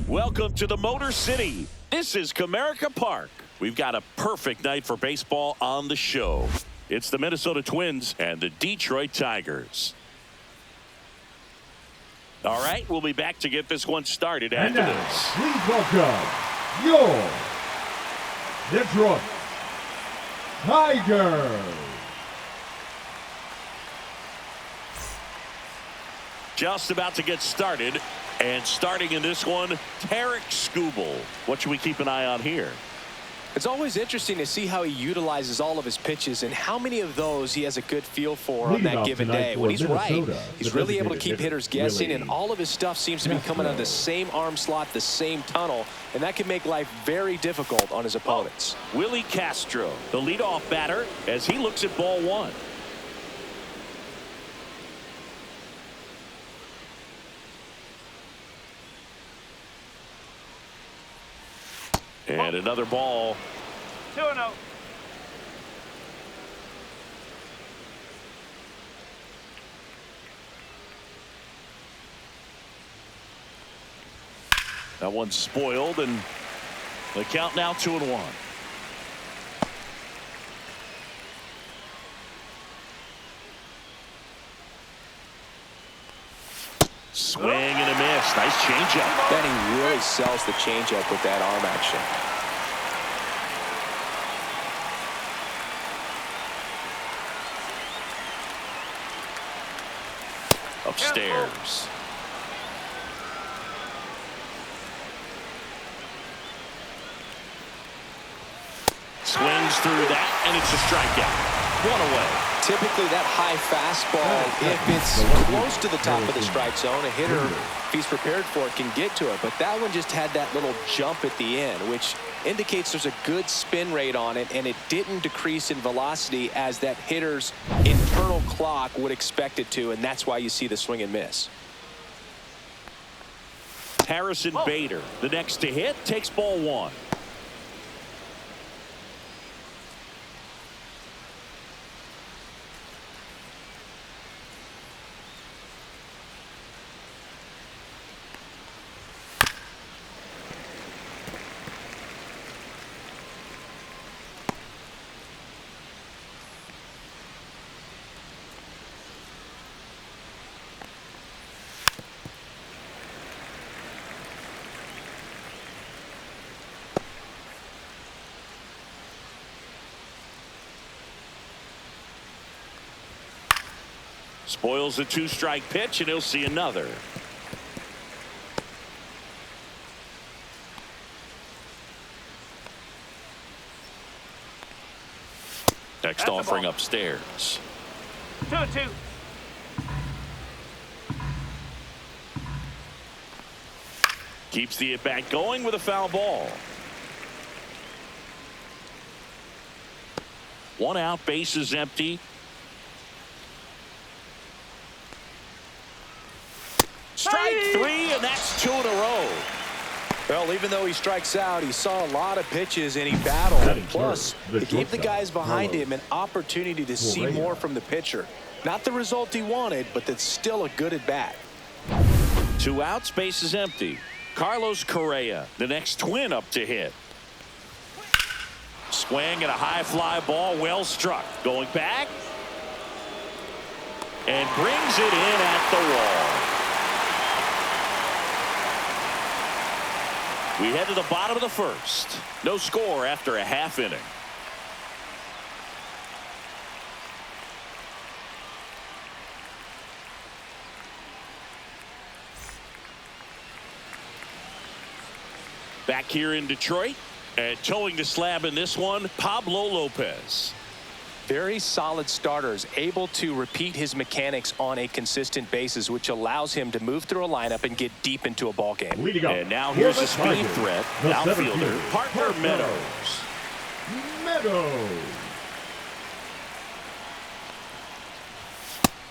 Welcome to the Motor City. This is Comerica Park. We've got a perfect night for baseball on the show. It's the Minnesota Twins and the Detroit Tigers. All right, we'll be back to get this one started after this. Please welcome your Detroit Tigers. Just about to get started. And starting in this one, Tarek Skubal. What should we keep an eye on here? It's always interesting to see how he utilizes all of his pitches and how many of those he has a good feel for on that given day. When he's right, he's really able to keep hitters guessing, and all of his stuff seems to be coming out of the same arm slot, the same tunnel, and that can make life very difficult on his opponents. Willie Castro, the leadoff batter, as he looks at ball one. And another ball. 2-0. That one's spoiled, and the count now 2-1. Swing and a miss. Nice changeup. Benny really sells the changeup with that arm action. Upstairs. Swings through that, and it's a strikeout. One away. Typically that high fastball, if it's close to the top of the strike zone, a hitter, if he's prepared for it, can get to it. But that one just had that little jump at the end, which indicates there's a good spin rate on it, and it didn't decrease in velocity as that hitter's internal clock would expect it to, and that's why you see the swing and miss. Harrison Bader, the next to hit, takes ball one. Spoils the two-strike pitch, and he'll see another. Next offering upstairs. 2-2. Keeps the at-bat going with a foul ball. One out, bases empty. Strike three, and that's 2 in a row. Well, even though he strikes out, he saw a lot of pitches and he battled. Plus, it gave the guys behind him an opportunity to see more from the pitcher. Not the result he wanted, but that's still a good at-bat. 2 outs, bases empty. Carlos Correa, the next Twin up to hit. Swing and a high fly ball, well struck. Going back. And brings it in at the wall. We head to the bottom of the first. No score after a half inning. Back here in Detroit, and towing the slab in this one, Pablo Lopez. Very solid starters, able to repeat his mechanics on a consistent basis, which allows him to move through a lineup and get deep into a ball game. And now here's a speed threat, outfielder Parker Meadows.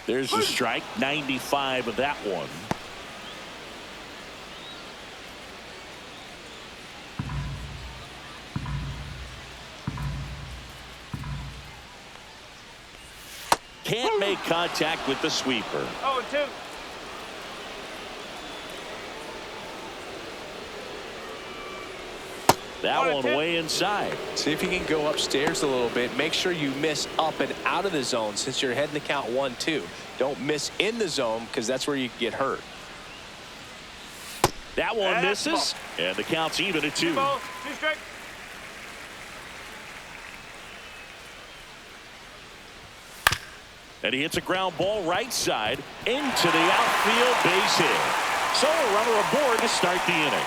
There's a strike, 95 of that one. Can't make contact with the sweeper. 0-2. That one way inside. See if you can go upstairs a little bit. Make sure you miss up and out of the zone since you're heading to count 1-2. Don't miss in the zone because that's where you get hurt. That one misses, and the count's even at 2. 2 balls, 2 strikes. And he hits a ground ball right side into the outfield base hit. So a runner aboard to start the inning.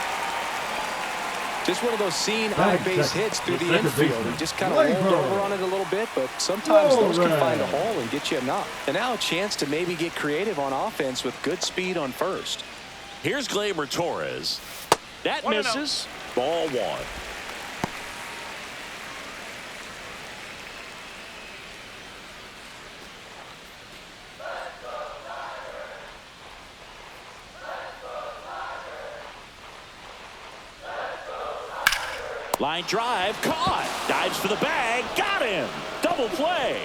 Just one of those seen on-base hits through the infield. He just kind of rolled over on it a little bit, but sometimes those can find a hole and get you a knock. And now a chance to maybe get creative on offense with good speed on first. Here's Gleyber Torres. That misses. Ball 1. Line drive, caught. Dives for the bag, got him. Double play.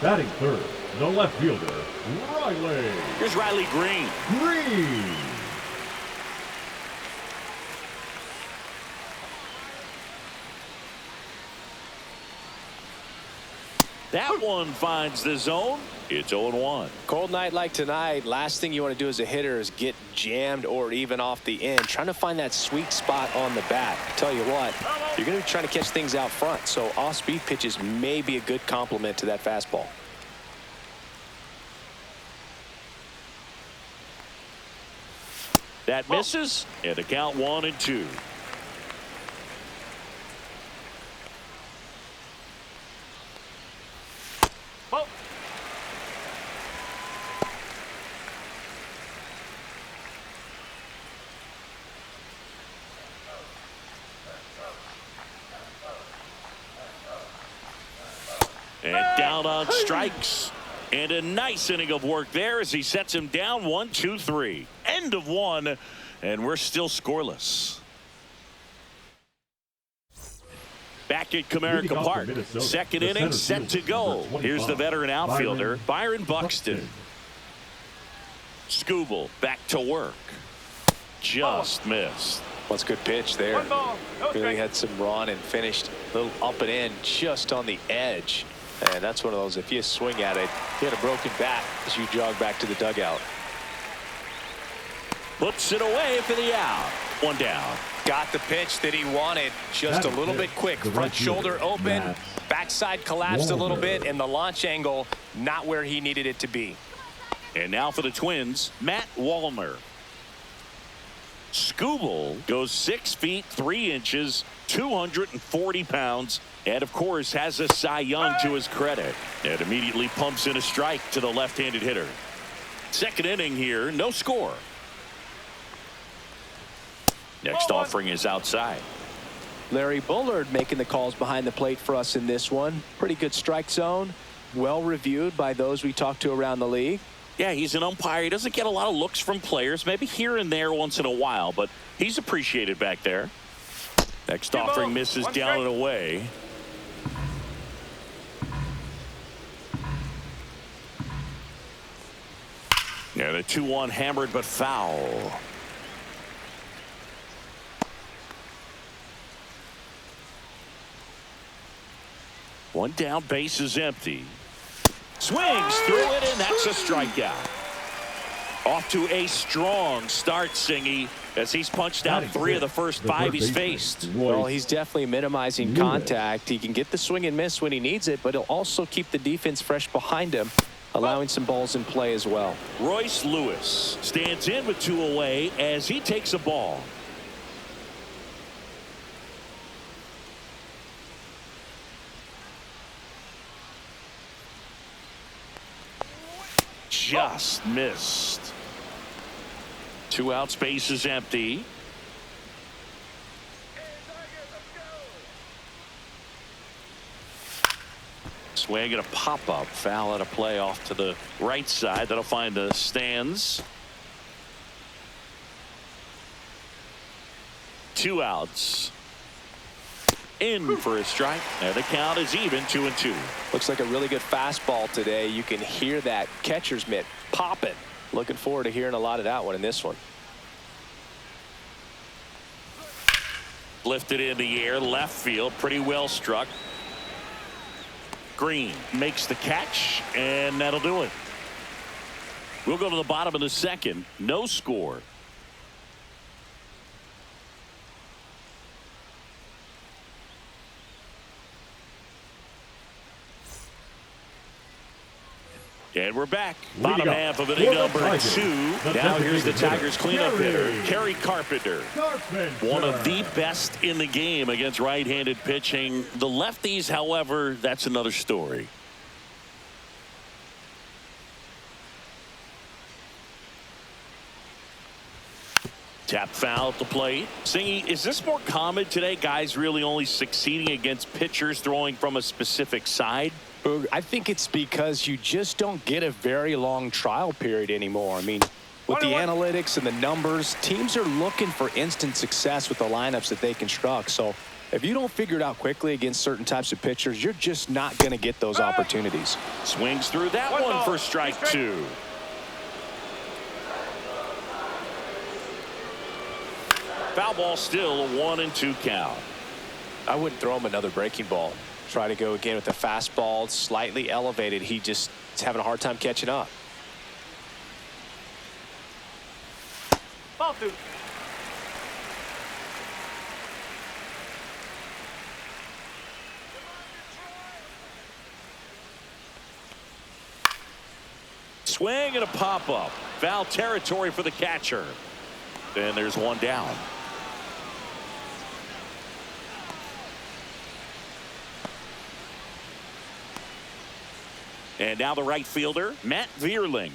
Batting third, the left fielder, Riley. Here's Riley Green. Green. That one finds the zone. It's 0-1. Cold night like tonight, last thing you want to do as a hitter is get jammed or even off the end. Trying to find that sweet spot on the bat. I tell you what, you're going to be trying to catch things out front, so off-speed pitches may be a good complement to that fastball. That misses, and the count 1-2. And down on strikes. And a nice inning of work there as he sets him down 1-2-3. End of 1, and we're still scoreless. Back at Comerica Park. Second inning set to go. Here's the veteran outfielder, Byron Buxton. Scooble back to work. Just missed. What's a good pitch there. 1 ball, no Really strike. had some run and finished a little up and in just on the edge. And that's one of those, if you swing at it, you had a broken bat as you jog back to the dugout. Puts it away for the out. 1 down. Got the pitch that he wanted, just a little bit quick. Front shoulder open, backside collapsed a little bit, and the launch angle not where he needed it to be. And now for the Twins, Matt Wallner. Scooble goes 6 feet 3 inches, 240 pounds, and of course has a Cy Young to his credit, and immediately pumps in a strike to the left-handed hitter. Second inning here, no score. Next offering is outside. Larry Bullard making the calls behind the plate for us in this one. Pretty good strike zone, well reviewed by those we talked to around the league. Yeah, he's an umpire. He doesn't get a lot of looks from players, maybe here and there once in a while, but he's appreciated back there. Next offering misses down and away. And a 2-1 hammered but foul. One down, base is empty. Swings through it, and that's a strikeout. Off to a strong start, Singy, as he's punched out 3 of the first 5 he's faced. Well, he's definitely minimizing contact. He can get the swing and miss when he needs it, but he'll also keep the defense fresh behind him, allowing some balls in play as well. Royce Lewis stands in with 2 away as he takes a ball. Just missed. 2 outs, base is empty. Swing and a pop-up, foul at a play off to the right side. That'll find the stands. 2 outs. In for a strike, and the count is even 2-2. Looks like a really good fastball today. You can hear that catcher's mitt popping. Looking forward to hearing a lot of that one in this one. Lifted in the air, left field, pretty well struck. Green makes the catch, and that'll do it. We'll go to the bottom of the second. No score. And we're back. Bottom half of inning number 2. Now here's the Tigers cleanup hitter, Carpenter. One of the best in the game against right-handed pitching. The lefties, however, that's another story. Tap foul at the plate. Singy, is this more common today? Guys really only succeeding against pitchers throwing from a specific side? I think it's because you just don't get a very long trial period anymore. I mean, with the analytics and the numbers, teams are looking for instant success with the lineups that they construct. So if you don't figure it out quickly against certain types of pitchers, you're just not going to get those opportunities. Swings through that one for strike 2. Foul ball, still a 1-2 count. I wouldn't throw him another breaking ball. Try to go again with the fastball, slightly elevated. He just is having a hard time catching up. Ball 2. Swing and a pop-up. Foul territory for the catcher. And there's one down. And now the right fielder, Matt Vierling.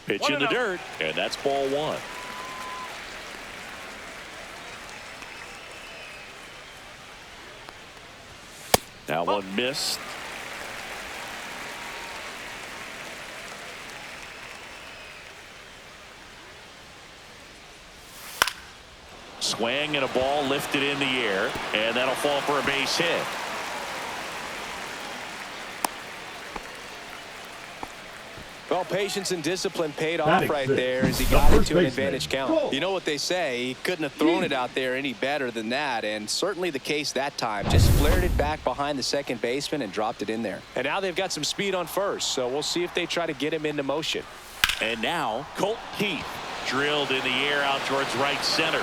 Pitch in the dirt, and that's ball 1. Now one missed. Swing and a ball lifted in the air, and that'll fall for a base hit. Well, patience and discipline paid off right there as he got into an advantage count. You know what they say, he couldn't have thrown it out there any better than that, and certainly the case that time. Just flared it back behind the second baseman and dropped it in there. And now they've got some speed on first, so we'll see if they try to get him into motion. And now Colt Keith drilled in the air out towards right center.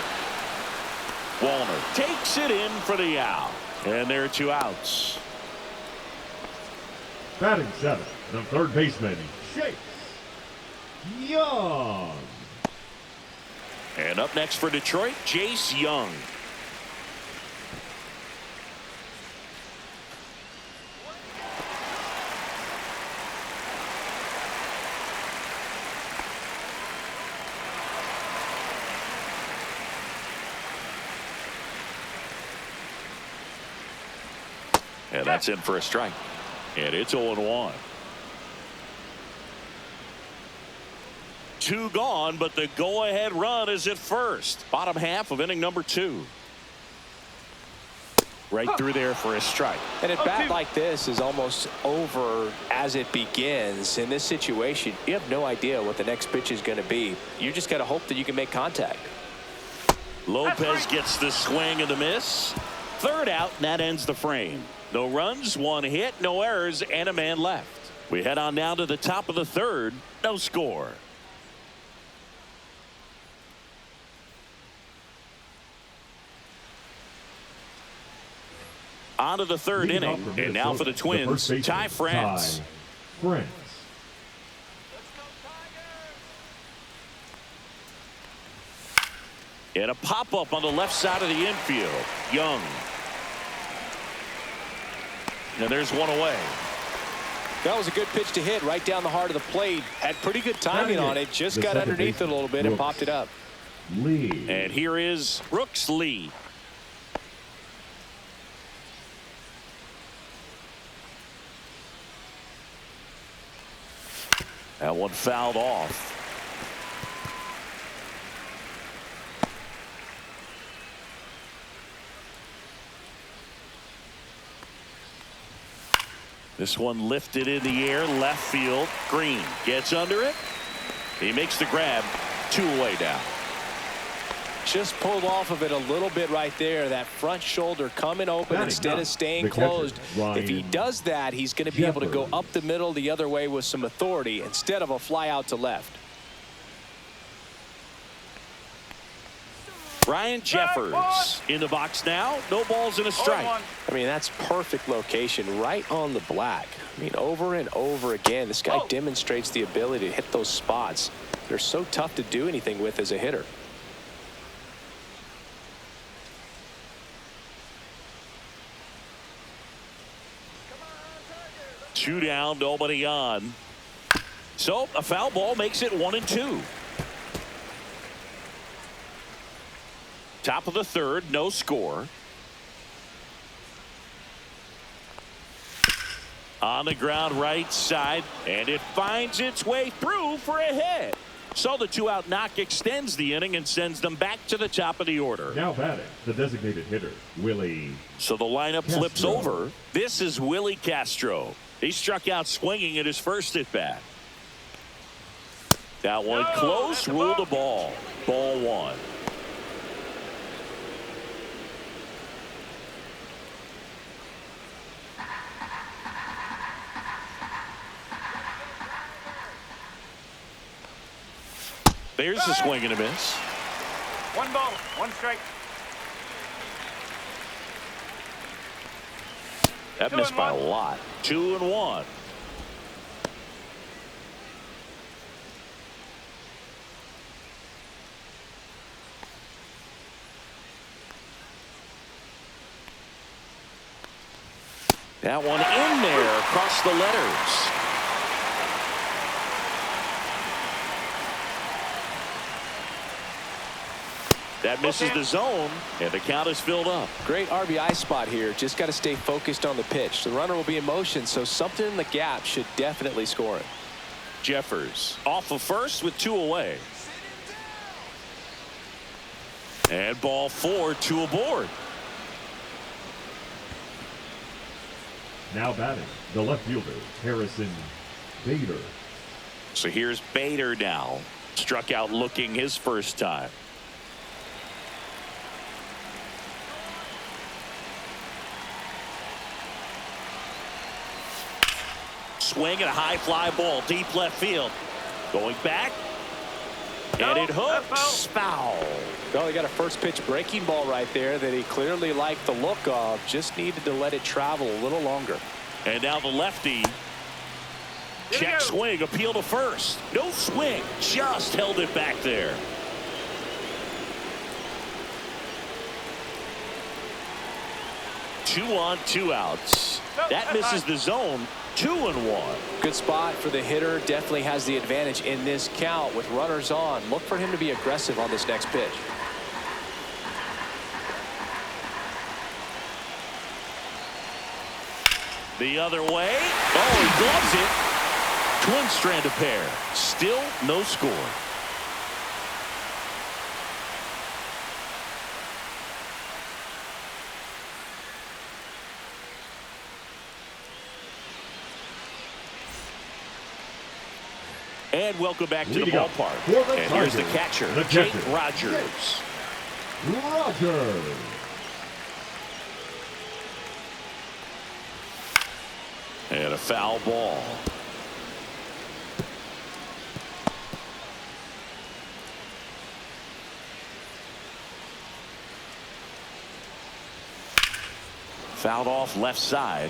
Wallner takes it in for the out, and there are 2 outs. Batting 7, the third baseman, Chase Young. And up next for Detroit, Chase Young. And that's in for a strike. And it's 0-1. 2 gone, but the go-ahead run is at first. Bottom half of inning number 2. Right through there for a strike. And a bat like this is almost over as it begins. In this situation, you have no idea what the next pitch is going to be. You just got to hope that you can make contact. Lopez gets the swing and the miss. Third out, and that ends the frame. No runs, 1 hit, no errors, and a man left. We head on now to the top of the third. No score. On to the third inning, and now for the Twins, Ty France. And a pop-up on the left side of the infield. Young. And there's one away. That was a good pitch to hit right down the heart of the plate. Had pretty good timing on it. Just got underneath it a little bit and popped it up. And here is Brooks Lee. That one fouled off. This one lifted in the air, left field. Green gets under it. He makes the grab. 2 away now. Just pulled off of it a little bit right there. That front shoulder coming open instead of staying closed. If he does that, he's going to be able to go up the middle the other way with some authority instead of a fly out to left. Ryan Jeffers in the box now. No balls and a strike. I mean, that's perfect location right on the black. I mean, over and over again, this guy demonstrates the ability to hit those spots. They're so tough to do anything with as a hitter. Two down, nobody on. So a foul ball makes it 1-2. Top of the third, no score. On the ground right side, and it finds its way through for a hit. So the 2-out knock extends the inning and sends them back to the top of the order. Now batting, the designated hitter, Willie. So the lineup Castro. flips over. This is Willie Castro. He struck out swinging at his first at bat. That one close, ruled a ball. Ball 1. There's the swing and a miss. 1 ball, 1 strike. That missed by a lot. 2-1. That one in there across the letters. That misses the zone, and the count is filled up. Great RBI spot here. Just got to stay focused on the pitch. The runner will be in motion, so something in the gap should definitely score him. Jeffers off of first with 2 away. And ball 4, 2 aboard. Now batting, the left fielder, Harrison Bader. So here's Bader now. Struck out looking his first time. Swing and a high fly ball deep left field. Going back. And it hooks. Foul. Well, he got a first pitch breaking ball right there that he clearly liked the look of. Just needed to let it travel a little longer. And now the lefty. Check swing. Appeal to first. No swing. Just held it back there. Two on, 2 outs. That misses the zone. 2-1. Good spot for the hitter. Definitely has the advantage in this count with runners on. Look for him to be aggressive on this next pitch. The other way. Oh, he gloves it. Twin strand of pair. Still no score. And welcome back to the ballpark. And here's the catcher, Jake Rogers. Rogers. And a foul ball. Fouled off left side.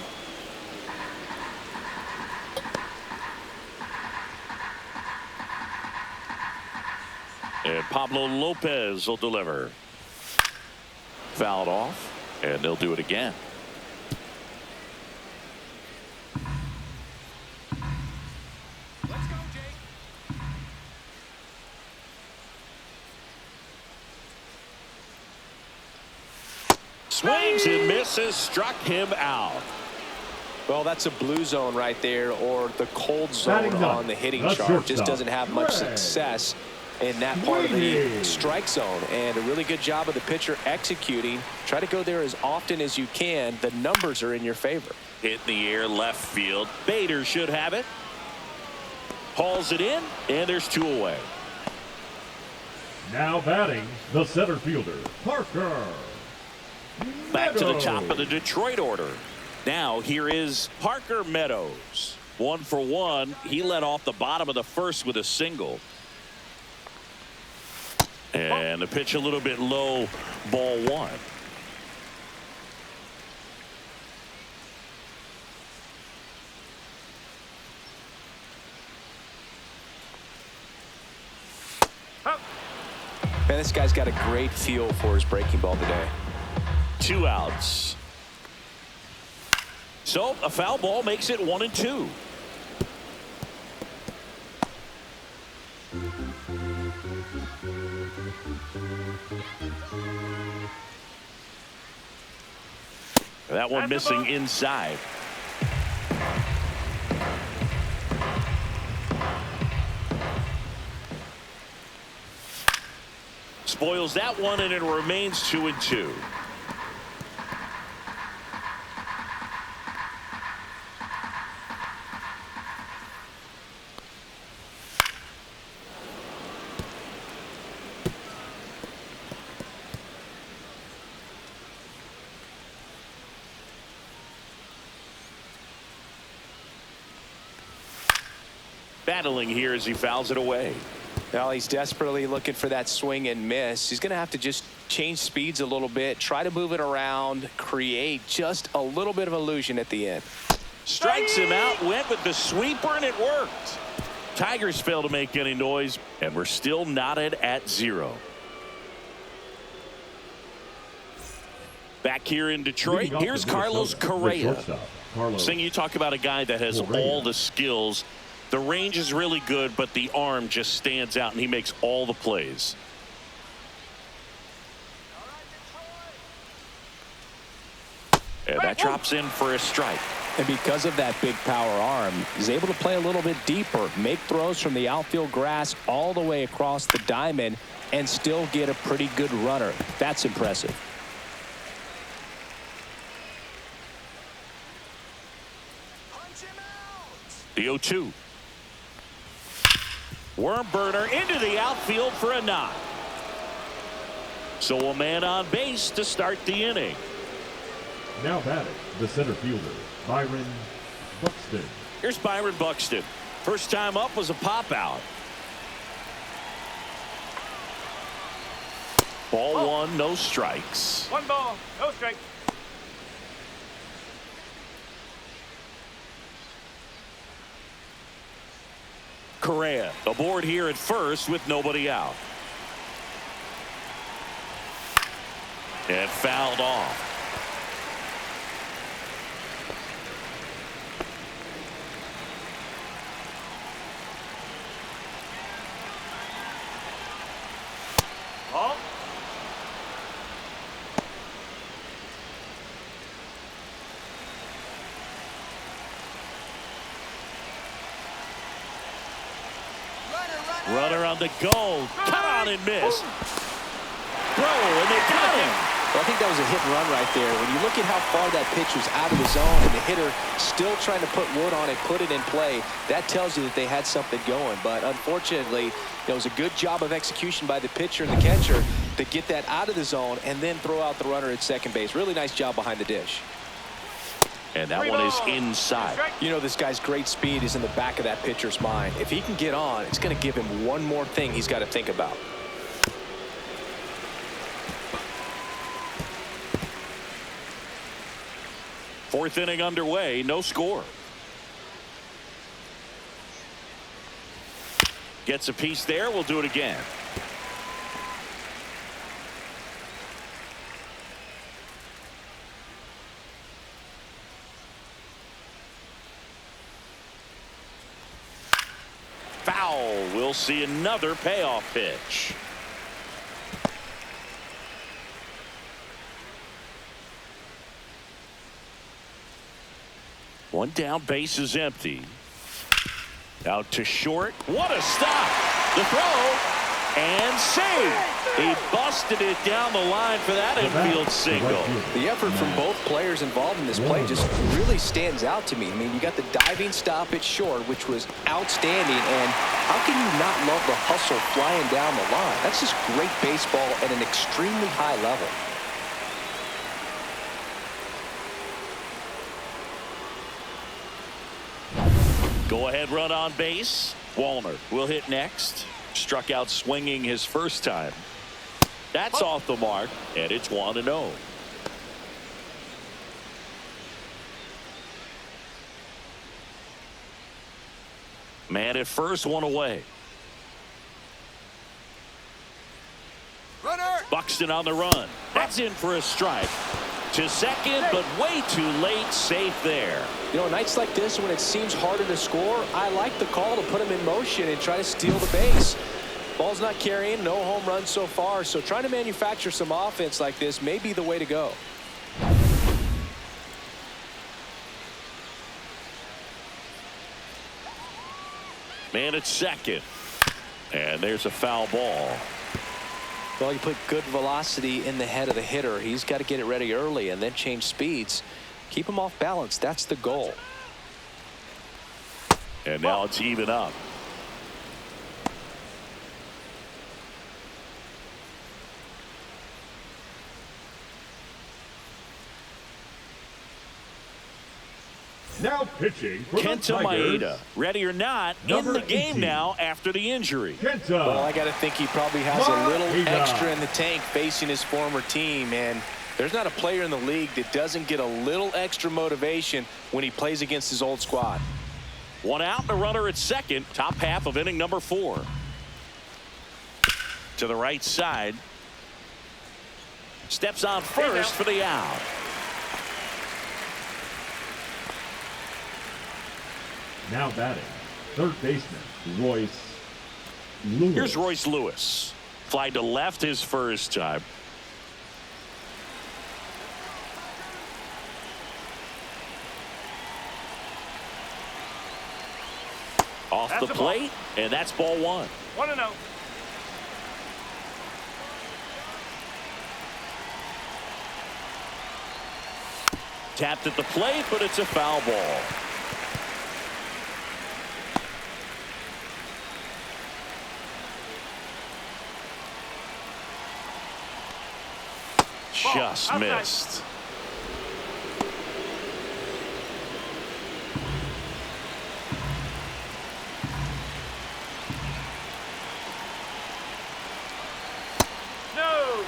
And Pablo Lopez will deliver. Fouled off, and they'll do it again. Let's go, Jake. Swings and misses, struck him out. Well, that's a blue zone right there, or the cold zone on the hitting chart. Just doesn't have much success in that part of the strike zone, and a really good job of the pitcher executing. Try to go there as often as you can. The numbers are in your favor. Hit in the air left field. Bader should have it. Hauls it in, and there's 2 away. Now batting, the center fielder, Parker. Back to the top of the Detroit order. Now here is Parker Meadows. 1 for 1. He led off the bottom of the first with a single. And the pitch a little bit low, ball 1. Man, this guy's got a great feel for his breaking ball today. 2 outs. So a foul ball makes it 1-2. That one missing inside. Spoils that one, and it remains 2-2. Battling here as he fouls it away. Well, he's desperately looking for that swing and miss. He's going to have to just change speeds a little bit, try to move it around, create just a little bit of illusion at the end. Strikes him out, went with the sweeper, and it worked. Tigers fail to make any noise, and we're still knotted at 0. Back here in Detroit, here's Carlos Correa. Sing, you talk about a guy that has all the skills. The range is really good, but the arm just stands out, and he makes all the plays. And that drops in for a strike. And because of that big power arm, he's able to play a little bit deeper, make throws from the outfield grass all the way across the diamond, and still get a pretty good runner. That's impressive. The 0-2. Worm burner into the outfield for a knock. So a man on base to start the inning. Now batting, the center fielder, Byron Buxton. Here's Byron Buxton. First time up was a pop out. Ball 1, no strikes. 1 ball, no strike. Correa aboard here at first with nobody out. And fouled off. Ball. Runner on the go. Cut on and miss. Throw, and they got him. Well, I think that was a hit and run right there. When you look at how far that pitch was out of the zone and the hitter still trying to put wood on it, put it in play, that tells you that they had something going. But unfortunately, it was a good job of execution by the pitcher and the catcher to get that out of the zone and then throw out the runner at second base. Really nice job behind the dish. And that one is inside. You know, this guy's great speed is in the back of that pitcher's mind. If he can get on, it's going to give him one more thing he's got to think about. Fourth inning underway, no score. Gets a piece there, we'll do it again. Foul. We'll see another payoff pitch. One down, base is empty. Out to short. What a stop. The throw. And saved. He busted it down the line for that infield single. The effort from both players involved in this play just really stands out to me. I mean, you got the diving stop at short, which was outstanding, and how can you not love the hustle flying down the line? That's just great baseball at an extremely high level. Go ahead run on base. Wallner will hit next. Struck out swinging his first time. That's off the mark, and it's 1-0. Man at first, one away. Runner. Buxton on the run. That's in for a strike. To second, but way too late. Safe there. You know, nights like this when it seems harder to score, I like the call to put him in motion and try to steal the base. Ball's not carrying, no home runs so far, so trying to manufacture some offense like this may be the way to go. Man at second. And there's a foul ball. Well, you put good velocity in the head of the hitter. He's got to get it ready early and then change speeds. Keep him off balance. That's the goal. And now it's even up. Now pitching for the Kenta Tigers, Maeda, ready or not, in number the game 18. now after the injury. Kenta. Well, I got to think he probably has a little Maeda. extra in the tank facing his former team, and there's not a player in the league that doesn't get a little extra motivation when he plays against his old squad. One out and a runner at second. Top half of inning number 4. To the right side. Steps on first for the out. Now batting, third baseman, Royce Lewis. Here's Royce Lewis. Fly to left his first time. Off That's the a ball. plate, and that's ball 1. 1-0. Tapped at the plate, but it's a foul ball. Just outside. missed. No.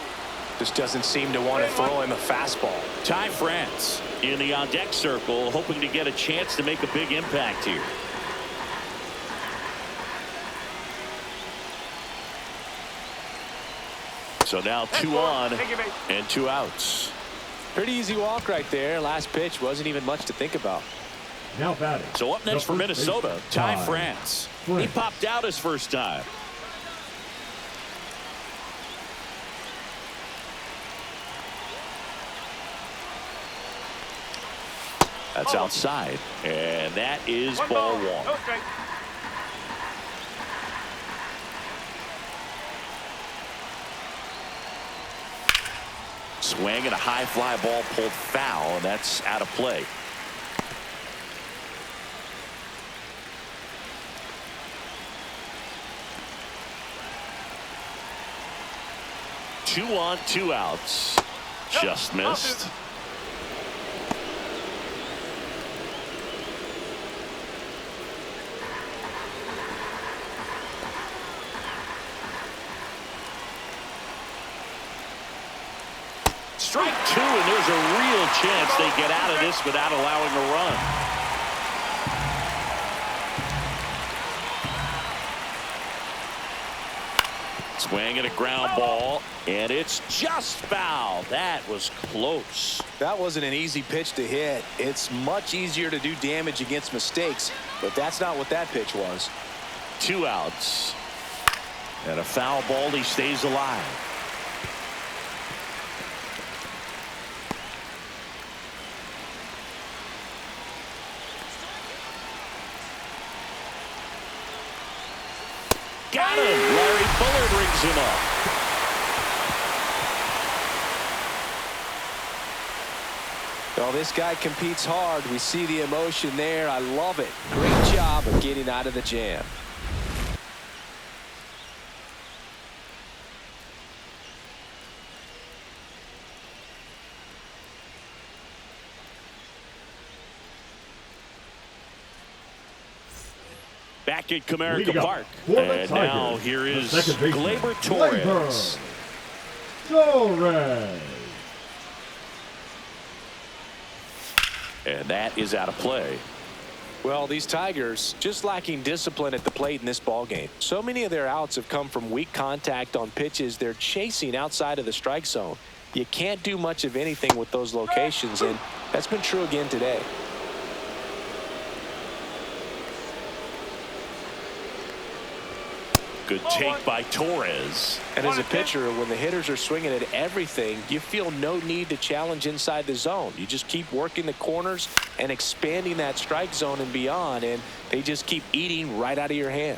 Just doesn't seem to want to throw him a fastball. Ty France in the on-deck circle, hoping to get a chance to make a big impact here. So now 2 on and 2 outs. Pretty easy walk right there. Last pitch wasn't even much to think about. Now batting. So up next the for first Minnesota, baseman, Ty Ty France. He France. popped out his first time. That's outside, and that is ball 1. No strike. Swing and a high fly ball pulled foul, and that's out of play. Two on, 2 outs. Just missed. Strike 2, and there's a real chance they get out of this without allowing a run. Swing and a ground ball, and it's just foul. That was close. That wasn't an easy pitch to hit. It's much easier to do damage against mistakes, but that's not what that pitch was. 2 outs. And a foul ball, he stays alive. Got him. Larry Fuller brings him up. Well, this guy competes hard. We see the emotion there. I love it. Great job of getting out of the jam. Back at Comerica Leading up Park. for the And Tigers, now here the is second baseman, Gleyber Torres. Torres. And that is out of play. Well, these Tigers just lacking discipline at the plate in this ballgame. So many of their outs have come from weak contact on pitches they're chasing outside of the strike zone. You can't do much of anything with those locations, and that's been true again today. Good take by Torres. And as a pitcher, when the hitters are swinging at everything, you feel no need to challenge inside the zone. You just keep working the corners and expanding that strike zone and beyond, and they just keep eating right out of your hand.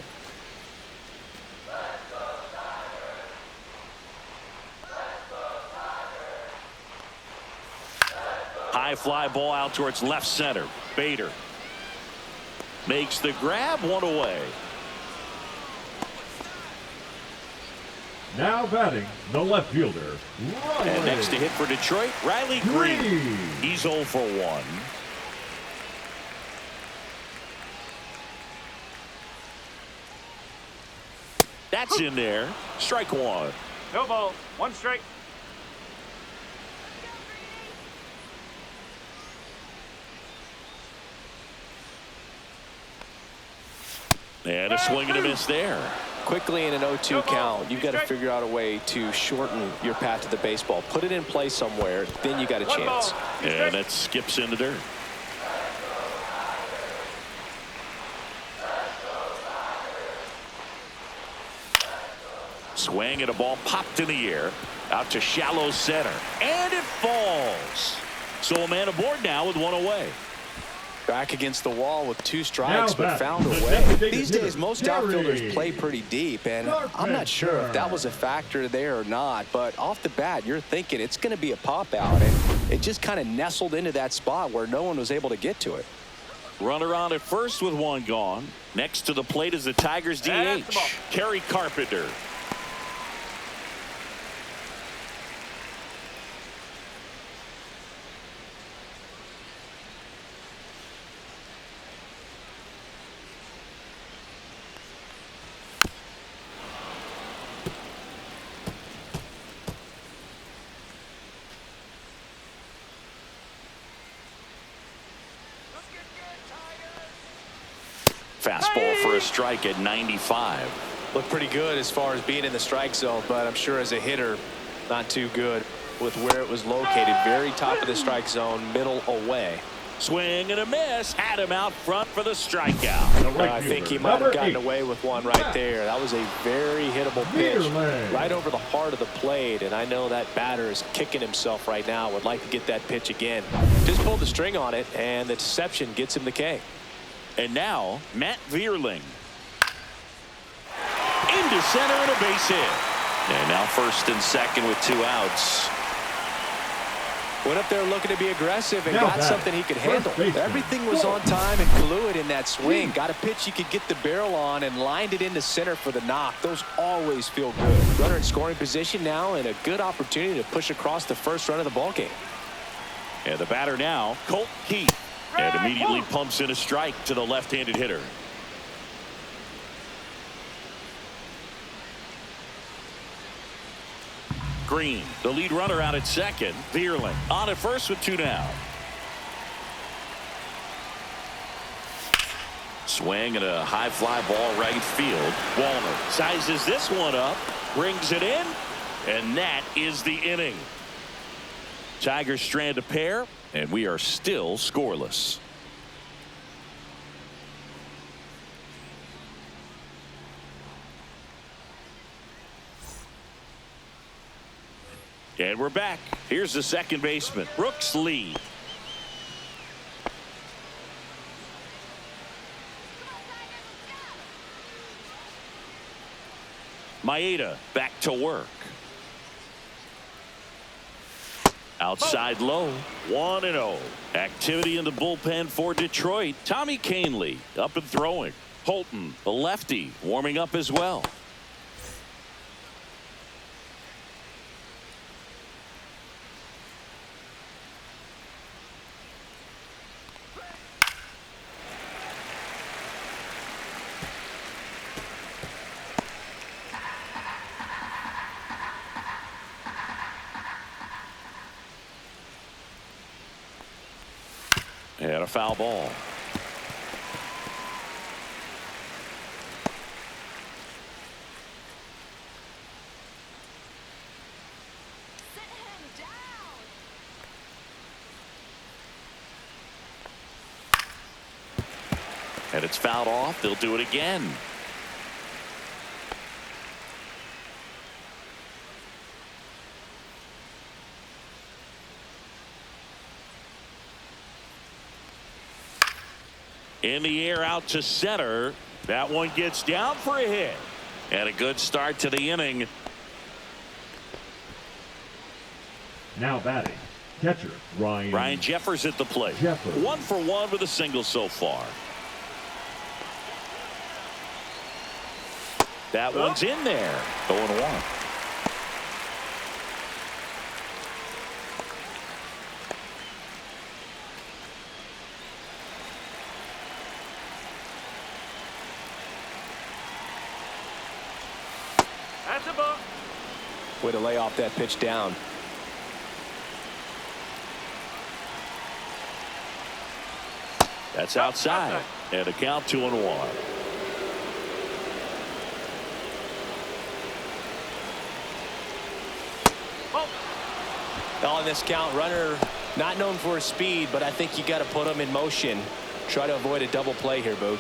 High fly ball out towards left center. Bader makes the grab, one away. Now batting, the left fielder, Riley. And next to hit for Detroit, Riley Green. He's 0 for 1. That's in there. Strike one. No ball. One strike. And a swing and a miss there. Quickly in an 0-2 count, you've got to figure out a way to shorten your path to the baseball. Put it in play somewhere, then you got a chance. And that skips in the dirt. Swing and a ball popped in the air out to shallow center, and it falls. So a man aboard now with one away. Back against the wall with 2 strikes, Now but found a the way. designated These hitter, days, most Jerry outfielders play pretty deep, and I'm not sure if that was a factor there or not, but off the bat, you're thinking it's going to be a pop out, and it just kind of nestled into that spot where no one was able to get to it. Runner on at first with one gone. Next to the plate is the Tigers DH, Kerry Carpenter. Fastball for a strike at 95. Looked pretty good as far as being in the strike zone, but I'm sure as a hitter, not too good with where it was located. Very top of the strike zone, middle away. Swing and a miss. Had him out front for the strikeout. I think he might have gotten away with one right there. That was a very hittable pitch right over the heart of the plate, and I know that batter is kicking himself right now. Would like to get that pitch again. Just pulled the string on it, and the deception gets him the K. And now Matt Vierling into center and a base hit. And now first and second with 2 outs. Went up there looking to be aggressive and Now got something he could handle. Everything was on time and fluid in that swing. Got a pitch he could get the barrel on and lined it into center for the knock. Those always feel good. Runner in scoring position now and a good opportunity to push across the first run of the ballgame. And the batter now, Colt Keith. And immediately pumps in a strike to the left-handed hitter. Green, the lead runner out at second. Vierling on at first with 2 down. Swing and a high fly ball right field. Walner sizes this one up, brings it in, and that is the inning. Tigers strand a pair, and we are still scoreless. And we're back. Here's the second baseman, Brooks Lee. Maeda back to work. Outside low, 1-0. Activity in the bullpen for Detroit. Tommy Kahnle up and throwing. Holton, the lefty, warming up as well. And a foul ball. Sit him down. And it's fouled off. They'll do it again. In the air out to center. That one gets down for a hit. And a good start to the inning. Now batting, catcher Ryan Jeffers at the plate. Jeffers. 1 for 1 with a single so far. That one's in there. 0-1. That's a ball. Way to lay off that pitch down. That's outside. And a count 2-1. On this count, runner not known for his speed, but I think you got to put him in motion. Try to avoid a double play here, Boog.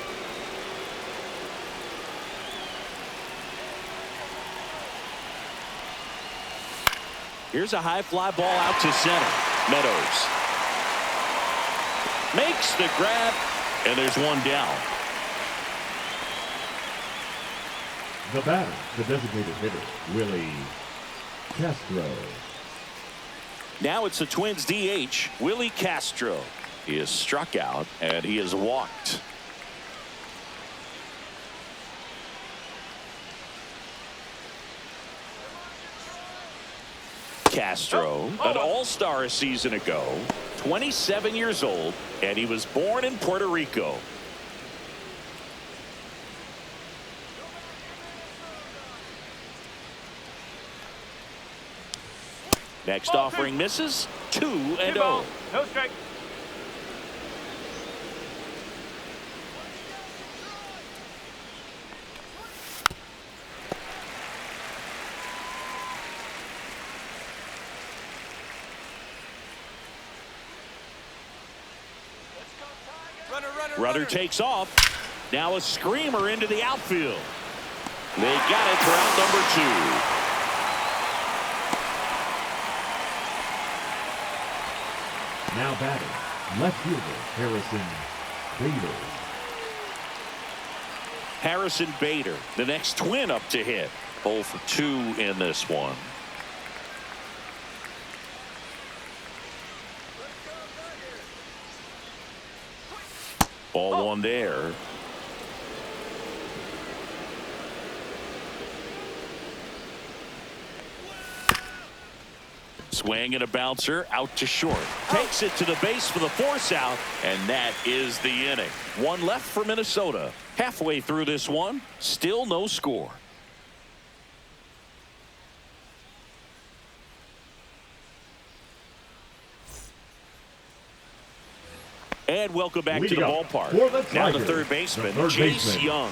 Here's a high fly ball out to center. Meadows makes the grab, and there's one down. The batter, the designated hitter, Willie Castro. Now it's the Twins DH, Willie Castro. He is struck out, and he is walked. Castro, an all-star a season ago, 27 years old, and he was born in Puerto Rico. Next offering misses. 2-0. No strike. Runner takes off. Now a screamer into the outfield. They got it for out number 2. Now batting, left fielder Harrison Bader, the next Twin up to hit. 0 for 2 in this one. Ball 1 there. Swing and a bouncer out to short. Takes it to the base for the force out, and that is the inning. 1 left for Minnesota. Halfway through this one, still no score. And welcome back to the ballpark. Now the third baseman, Chase Young.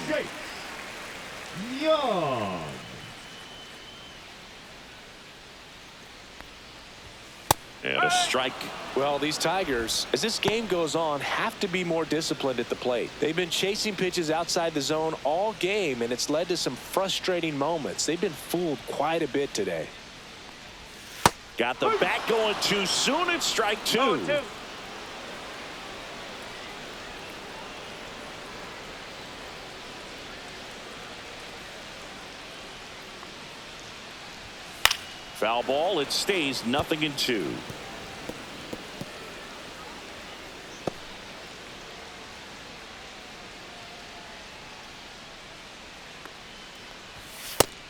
And a strike. Well, these Tigers, as this game goes on, have to be more disciplined at the plate. They've been chasing pitches outside the zone all game, and it's led to some frustrating moments. They've been fooled quite a bit today. Got the bat going too soon. It's strike 2. Foul ball. It stays 0-2.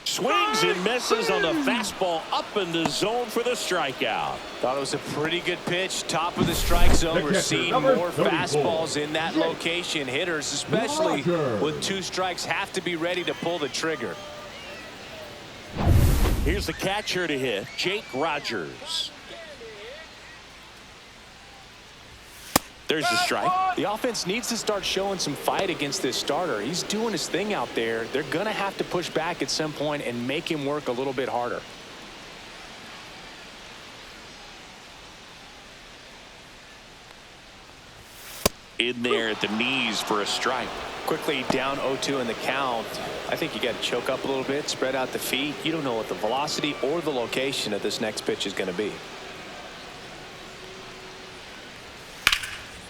Swings and misses on the fastball up in the zone for the strikeout. Thought it was a pretty good pitch. Top of the strike zone. We're seeing more fastballs in that location. Hitters, especially with 2 strikes, have to be ready to pull the trigger. Here's the catcher to hit, Jake Rogers. There's the strike. The offense needs to start showing some fight against this starter. He's doing his thing out there. They're going to have to push back at some point and make him work a little bit harder. In there at the knees for a strike. Quickly down 0-2 in the count. I think you got to choke up a little bit, spread out the feet. You don't know what the velocity or the location of this next pitch is going to be.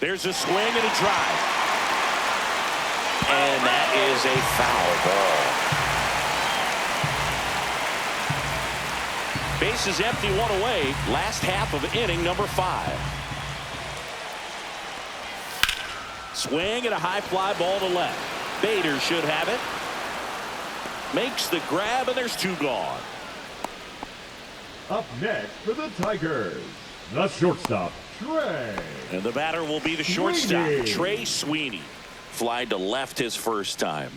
There's a swing and a drive. And that is a foul ball. Bases empty, 1 away. Last half of inning number 5. Swing and a high fly ball to left. Bader should have it. Makes the grab, and there's 2 gone. Up next for the Tigers, the shortstop, Trey. And the batter will be the shortstop, Trey Sweeney. Flied to left his first time.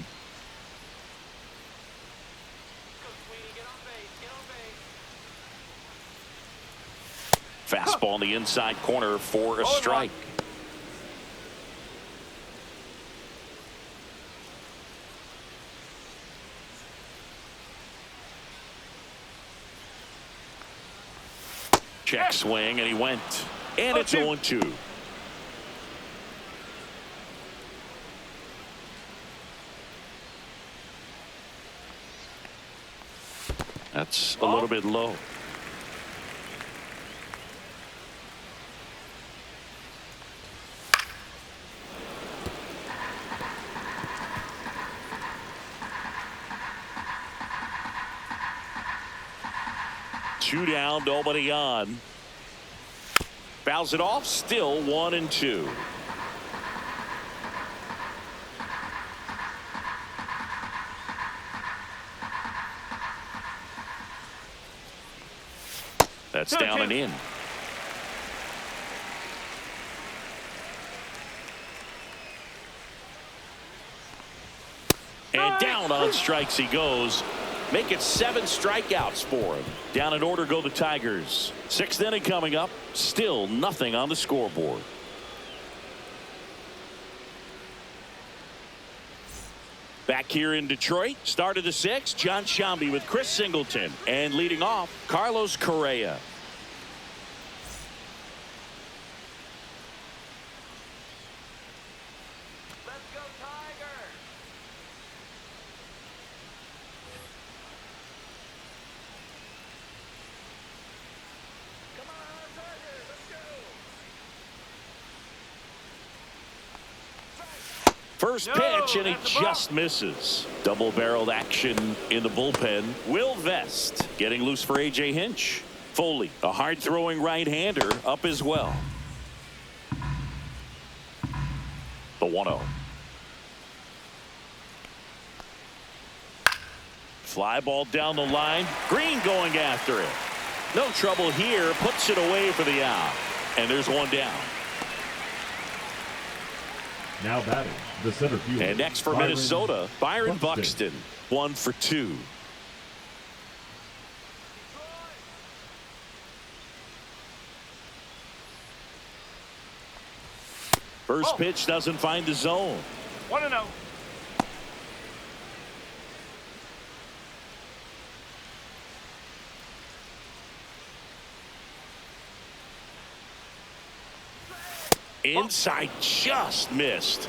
Fastball in the inside corner for a strike. Check swing, and he went. And it's 0-2. That's a little bit low. Two down, nobody on. Fouls it off, still 1-2. That's down and in. And down on strikes he goes. Make it 7 strikeouts for him. Down in order go the Tigers. 6th inning coming up. Still nothing on the scoreboard. Back here in Detroit. Start of the 6th. John Shambi with Chris Singleton. And leading off, Carlos Correa. First pitch, and he just misses. Double-barreled action in the bullpen. Will Vest getting loose for A.J. Hinch. Foley, a hard-throwing right-hander, up as well. The 1-0. Fly ball down the line. Green going after it. No trouble here. Puts it away for the out. And there's 1 down. Now batting, the center fielder. And next for Minnesota, Byron Buxton. 1 for 2. First pitch doesn't find the zone. 1-0. Inside, just missed.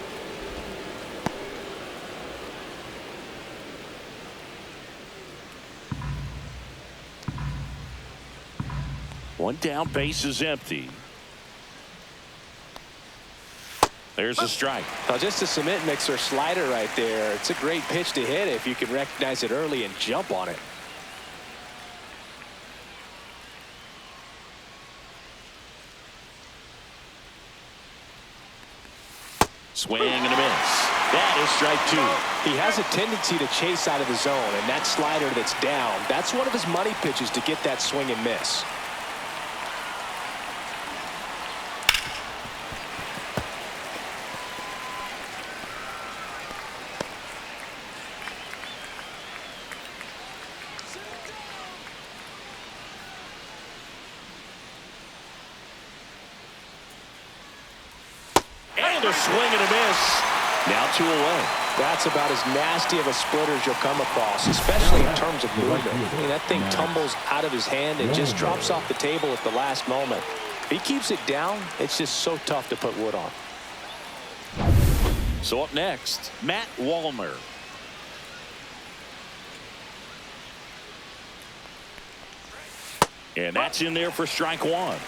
One down, base is empty. There's a strike. Now just a cement mixer slider right there. It's a great pitch to hit if you can recognize it early and jump on it. Swing and a miss. That is strike two. He has a tendency to chase out of the zone, and that slider that's down, that's one of his money pitches to get that swing and miss. And a swing and a miss. Now 2 away. That's about as nasty of a splitter as you'll come across, especially in terms of movement. I mean, that thing tumbles out of his hand and just drops off the table at the last moment. If he keeps it down, it's just so tough to put wood on. So up next, Matt Wallner. And that's in there for strike one.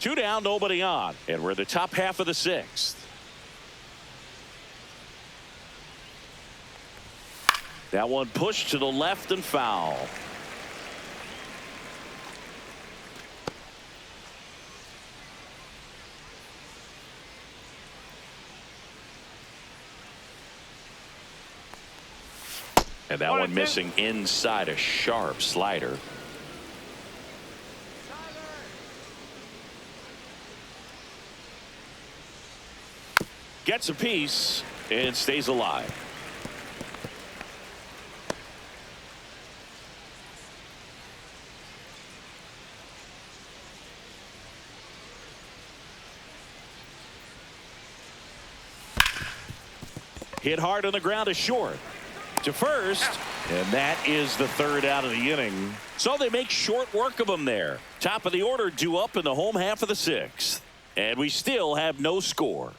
Two down, nobody on. And we're in the top half of the sixth. That one pushed to the left and foul. And that one missing inside a sharp slider. Gets a piece and stays alive. Hit hard on the ground is short. To first, and that is the third out of the inning. So they make short work of him there. Top of the order due up in the home half of the sixth. And we still have no score.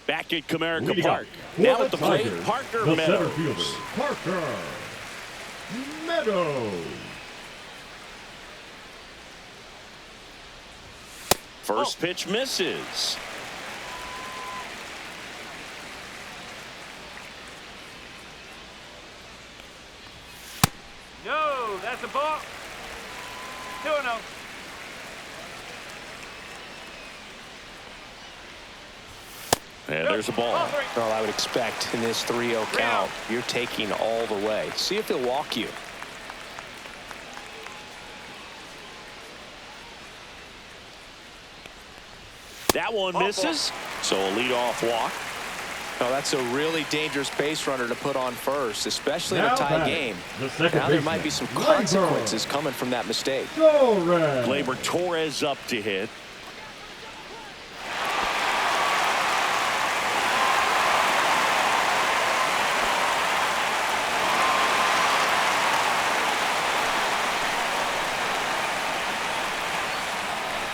Back at Comerica Park. Now at the plate, Parker the Meadows. center fielder, Parker Meadows. First pitch misses. No, that's a ball. 2-0. And there's a ball. Ball 3. Well, I would expect in this 3-0 count, you're taking all the way. See if he'll walk you. That one misses. So a leadoff walk. Oh, that's a really dangerous base runner to put on first, especially in a Now tie batting, game. the second Now there baseman, might be some Gleyber. consequences coming from that mistake. Torres. Gleyber Torres up to hit.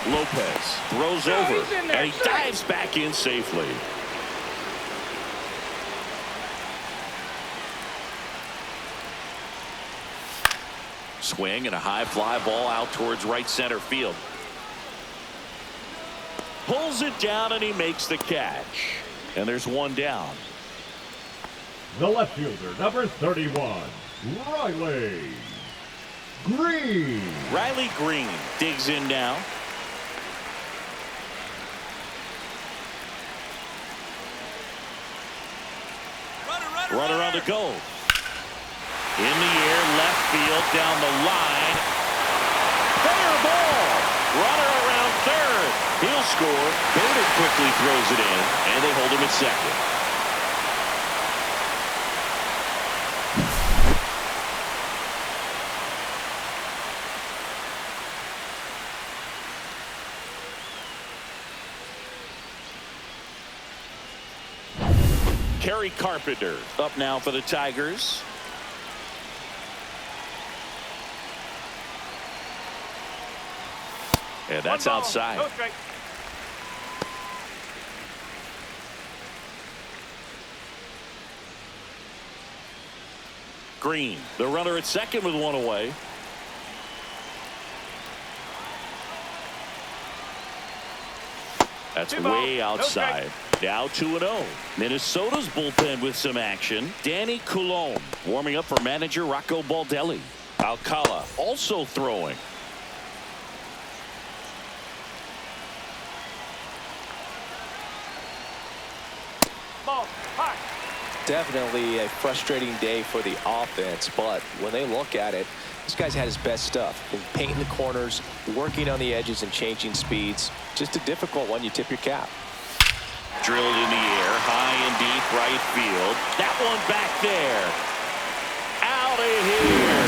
Lopez throws over, he's in there. and he dives back in safely. Swing and a high fly ball out towards right center field. Pulls it down and he makes the catch. And there's one down. The left fielder, number 31, Riley Green. Riley Green digs in now. Runner on the go. In the air, left field, down the line. Fair ball. Runner around third. He'll score. Bader quickly throws it in, and they hold him at second. Carpenter up now for the Tigers. And that's outside. No strike. Green, the runner at second with one away. That's way outside. Now 2-0. Minnesota's bullpen with some action. Danny Coulombe warming up for manager Rocco Baldelli. Alcala also throwing. Ball. High. Definitely a frustrating day for the offense, but when they look at it, this guy's had his best stuff. Been painting the corners, working on the edges, and changing speeds. Just a difficult one. You tip your cap. Drilled in the air, high and deep right field. That one back there. Out of here.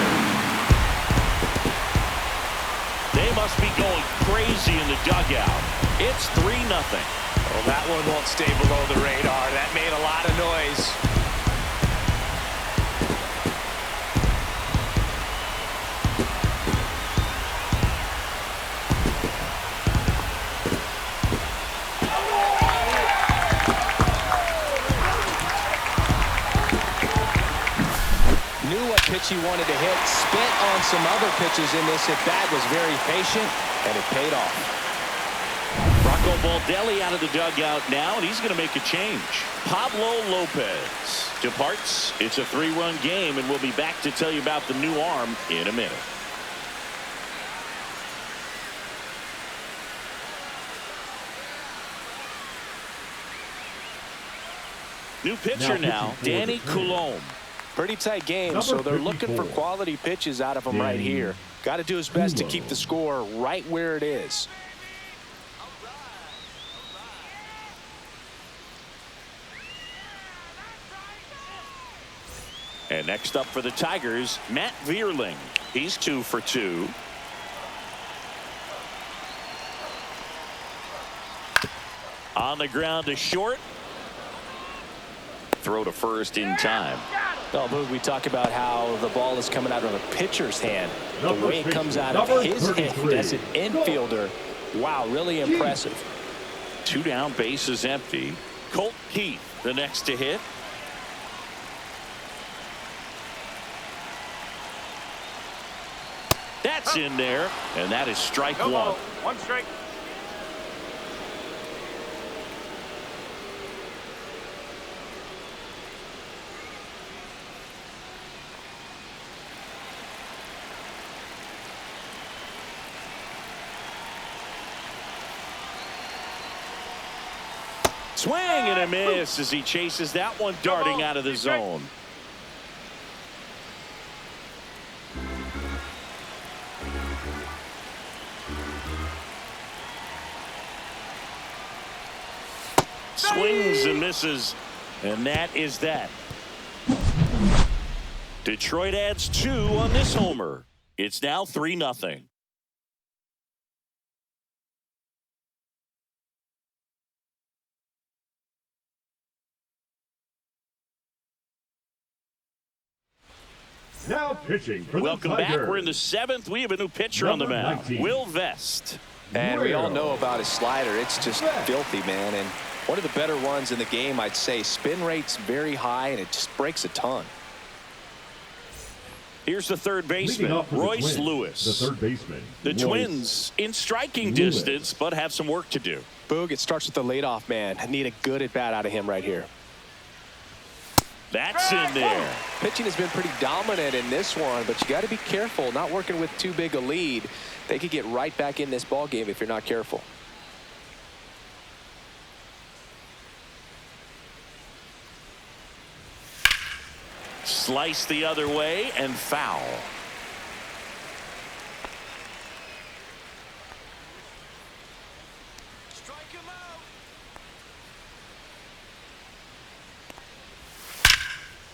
They must be going crazy in the dugout. It's 3-0. Well, that one won't stay below the radar. That made a lot of noise. Knew what pitch he wanted to hit. Spent on some other pitches in this at-bat. Was very patient, and it paid off. Rocco Baldelli out of the dugout now, and he's going to make a change. Pablo Lopez departs. It's a 3-run game, and we'll be back to tell you about the new arm in a minute. New pitcher now, Danny Coulombe. Pretty tight game, so they're looking for quality pitches out of him right here. Got to do his best to keep the score right where it is. And next up for the Tigers, Matt Vierling. He's 2 for 2. On the ground to short. Throw to first in time. Well, Boog, we talk about how the ball is coming out of a pitcher's hand. The way it comes out of his hand as an infielder. Wow, really impressive. 2 down, bases empty. Colt Keith, the next to hit. That's in there, and that is strike No one. ball. 1 strike. Swing and a miss as he chases that one darting out of the zone. Swings and misses, and that is that. Detroit adds 2 on this homer. It's now 3-0. Now pitching for Welcome the back. Tigers. We're in the 7th. We have a new pitcher on the Number mound. 19. Will Vest. And we all know about his slider. It's just filthy, man. And one of the better ones in the game, I'd say. Spin rate's very high, and it just breaks a ton. Here's the third Leading baseman, off for the Royce Twins, Lewis. The third baseman. The Royce Twins in striking Lewis. distance, but have some work to do. Boog, it starts with the leadoff man. I need a good at-bat out of him right here. That's in there. Pitching has been pretty dominant in this one, but you got to be careful. Not working with too big a lead. They could get right back in this ball game if you're not careful. Slice the other way and foul. Strike him out.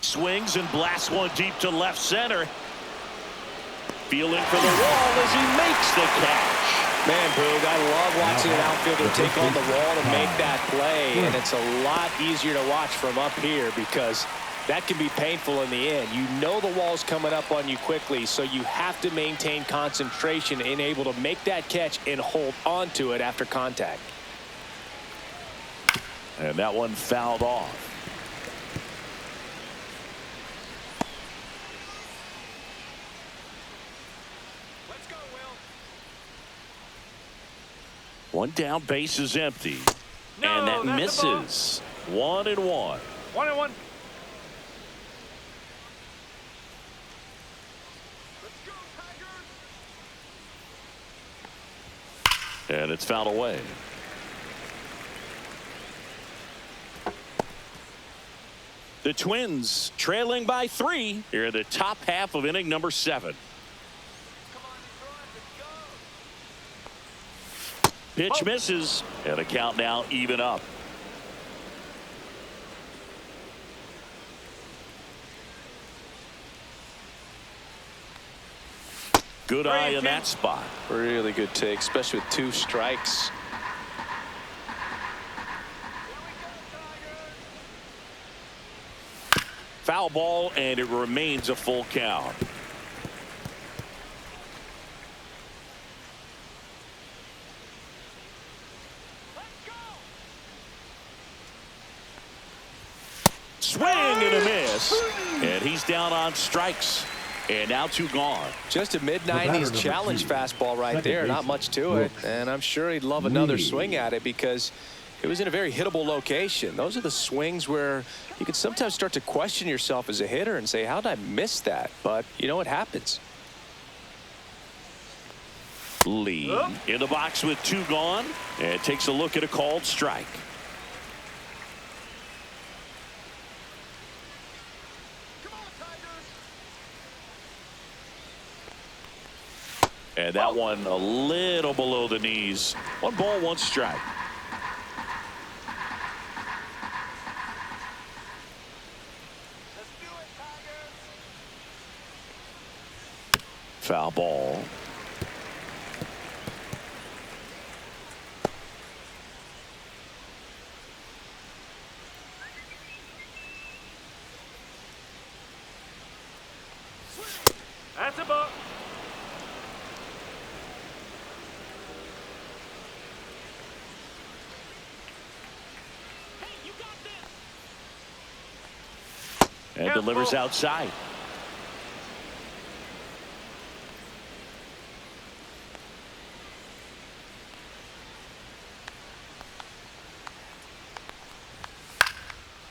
Swings and blasts one deep to left center. Feeling for the wall as he makes the catch. Man, Boog, I love watching an outfielder take on the wall to make that play, and it's a lot easier to watch from up here because that can be painful in the end. You know the wall's coming up on you quickly, so you have to maintain concentration and able to make that catch and hold on to it after contact. And that one fouled off. Let's go, Will. One down, base is empty. And that that's a ball. misses. 1-1. 1-1. And it's fouled away. The Twins trailing by 3 here in the top half of inning number 7. Pitch misses, and a count now even up. Good eye in that spot. Really good take, especially with 2 strikes. Foul ball, and it remains a full count. Swing and a miss, and he's down on strikes. And now 2 gone. Just a mid-90s challenge fastball right there. Not much to it. And I'm sure he'd love another swing at it because it was in a very hittable location. Those are the swings where you can sometimes start to question yourself as a hitter and say, how did I miss that? But you know what happens. Lee in the box with 2 gone, and takes a look at a called strike. And that one a little below the knees. 1 ball, 1 strike. Foul ball. That's a ball. And delivers outside.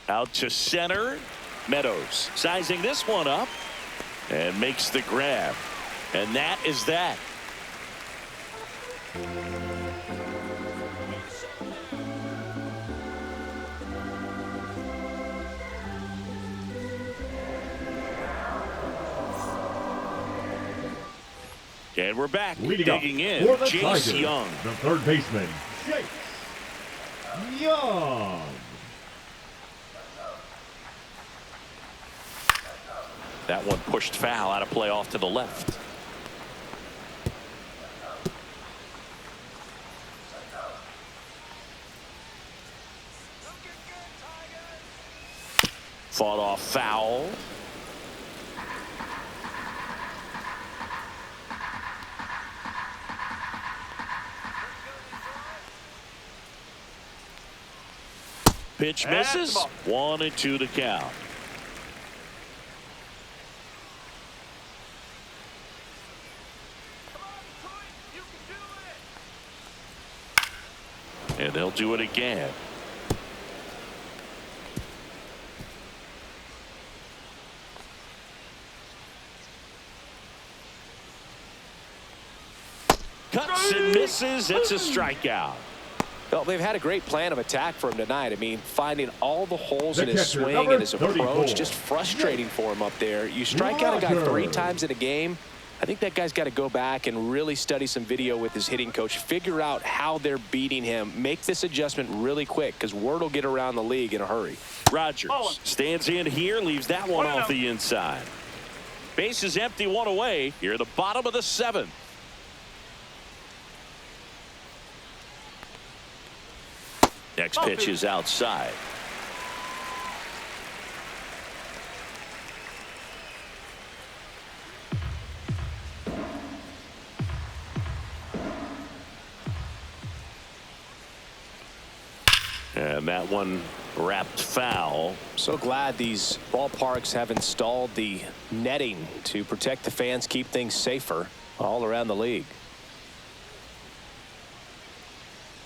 Out to center. Meadows sizing this one up and makes the grab. And that is that. And we're back. Digging in, Jace Tigers, Young. the third baseman, Jace Young. That one pushed foul out of play off to the left. Fought off foul. Pitch misses. 1-2 to count. And they'll do it again. Cuts and misses. It's a strikeout. Well, they've had a great plan of attack for him tonight. I mean, finding all the holes in his catcher, swing number and his 34. approach, just frustrating for him up there. You strike out a guy 3 times in a game, I think that guy's got to go back and really study some video with his hitting coach, figure out how they're beating him, make this adjustment really quick because word will get around the league in a hurry. Rogers stands in here, leaves that one off the inside. Base is empty, 1 away. Here at the bottom of the 7th. Next pitch is outside. And that one wrapped foul. So glad these ballparks have installed the netting to protect the fans, keep things safer all around the league.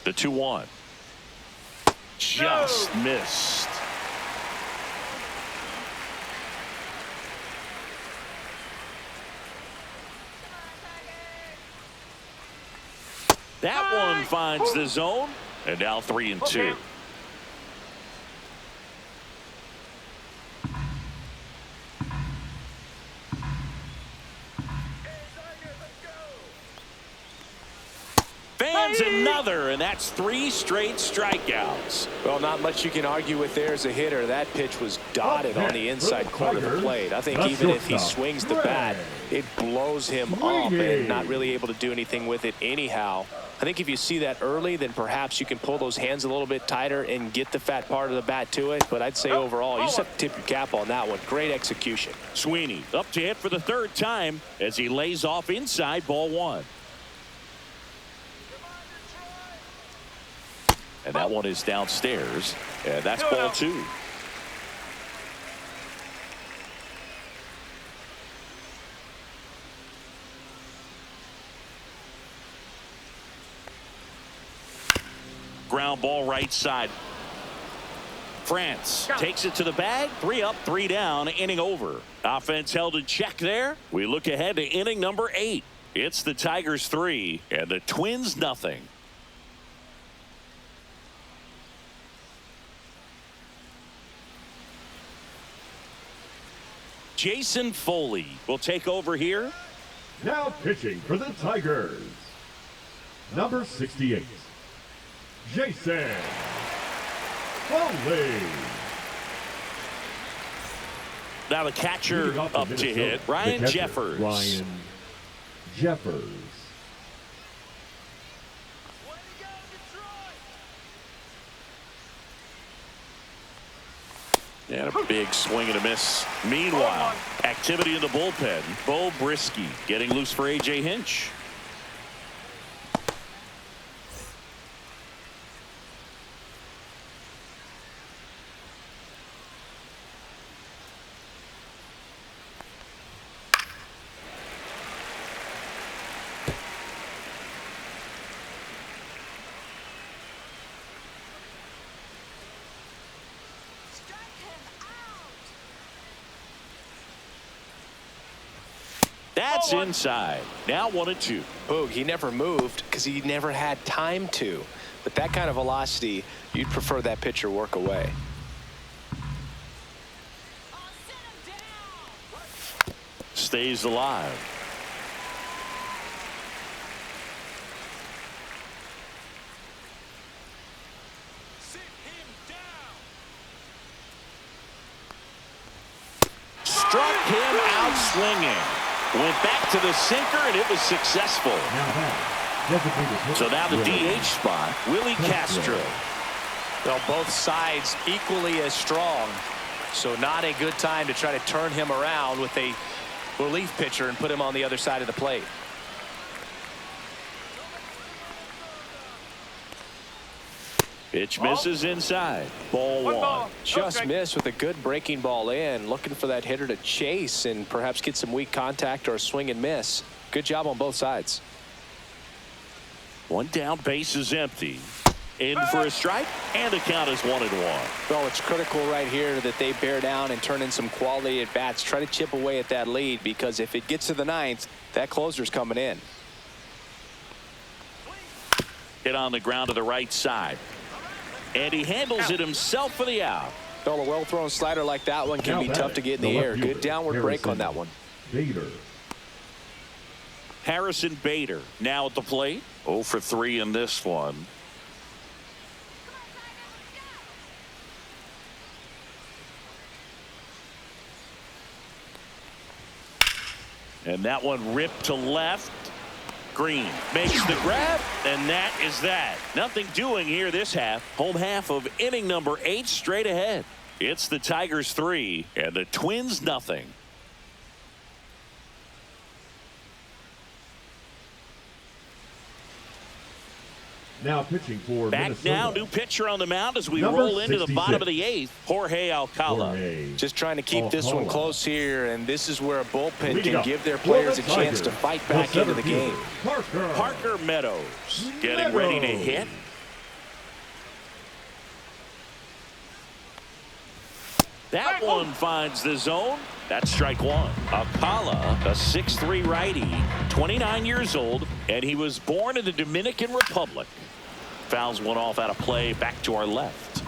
The 2-1. Just missed. That one finds the zone, and now 3-2. Fans another, and that's 3 straight strikeouts. Well, not much you can argue with there as a hitter. That pitch was dotted on the inside corner of the plate. I think even if he swings the bat, it blows him up and not really able to do anything with it anyhow. I think if you see that early, then perhaps you can pull those hands a little bit tighter and get the fat part of the bat to it. But I'd say overall, you just have to tip your cap on that one. Great execution. Sweeney up to hit for the 3rd time as he lays off inside, ball 1. And that one is downstairs, and that's ball 2. Ground ball right side. France takes it to the bag. 3 up, 3 down, inning over. Offense held in check there. We look ahead to inning number 8. It's the Tigers 3 and the Twins nothing. Jason Foley will take over here. Now pitching for the Tigers, number 68, Jason Foley. Now the catcher up to hit, Ryan Jeffers. Ryan Jeffers. And a big swing and a miss. Meanwhile, activity in the bullpen. Bo Brisky getting loose for A.J. Hinch. That's inside. Now 1-2. Boog, he never moved because he never had time to. But that kind of velocity, you'd prefer that pitcher work away. Stays alive. Sit him down. Struck him out swinging. Went back to the sinker, and it was successful. So now the DH spot, Willie Castro. Well, both sides equally as strong. So not a good time to try to turn him around with a relief pitcher and put him on the other side of the plate. Pitch misses inside. Ball 1. Just missed with a good breaking ball in. Looking for that hitter to chase and perhaps get some weak contact or a swing and miss. Good job on both sides. 1 down, base is empty. In for a strike, and the count is 1-1. Well, it's critical right here that they bear down and turn in some quality at bats. Try to chip away at that lead, because if it gets to the 9th, that closer's coming in. Hit on the ground to the right side. And he handles it himself for the out. Well, a well-thrown slider like that one can be tough to get in the air. Good downward break on that one. Bader. Harrison Bader now at the plate. 0 for 3 in this one. And that one ripped to left. Green makes the grab, and that is that. Nothing doing here this half. Home half of inning number 8 straight ahead. It's the Tigers 3 and the Twins nothing. Now pitching for Back Minnesota. now, new pitcher on the mound as we Number roll into the 66. bottom of the 8th. Jorge Alcala. Jorge Just trying to keep this one Alcala. close here, and this is where a bullpen Leading can up give their for players the a chance to Tigers, fight back the into the center game. fielder, Parker Meadows getting ready to hit. That one finds the zone. That's strike one. Alcala, a 6'3" righty, 29 years old, and he was born in the Dominican Republic. Fouls one off out of play, back to our left.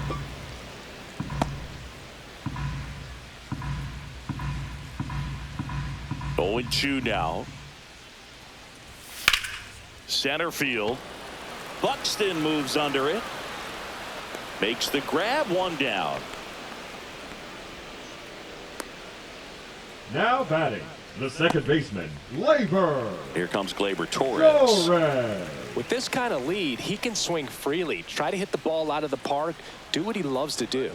Oh, 0-2 now. Center field. Buxton moves under it. Makes the grab, one down. Now batting, the second baseman, Gleyber. Here comes Gleyber Torres. With this kind of lead, he can swing freely, try to hit the ball out of the park, do what he loves to do.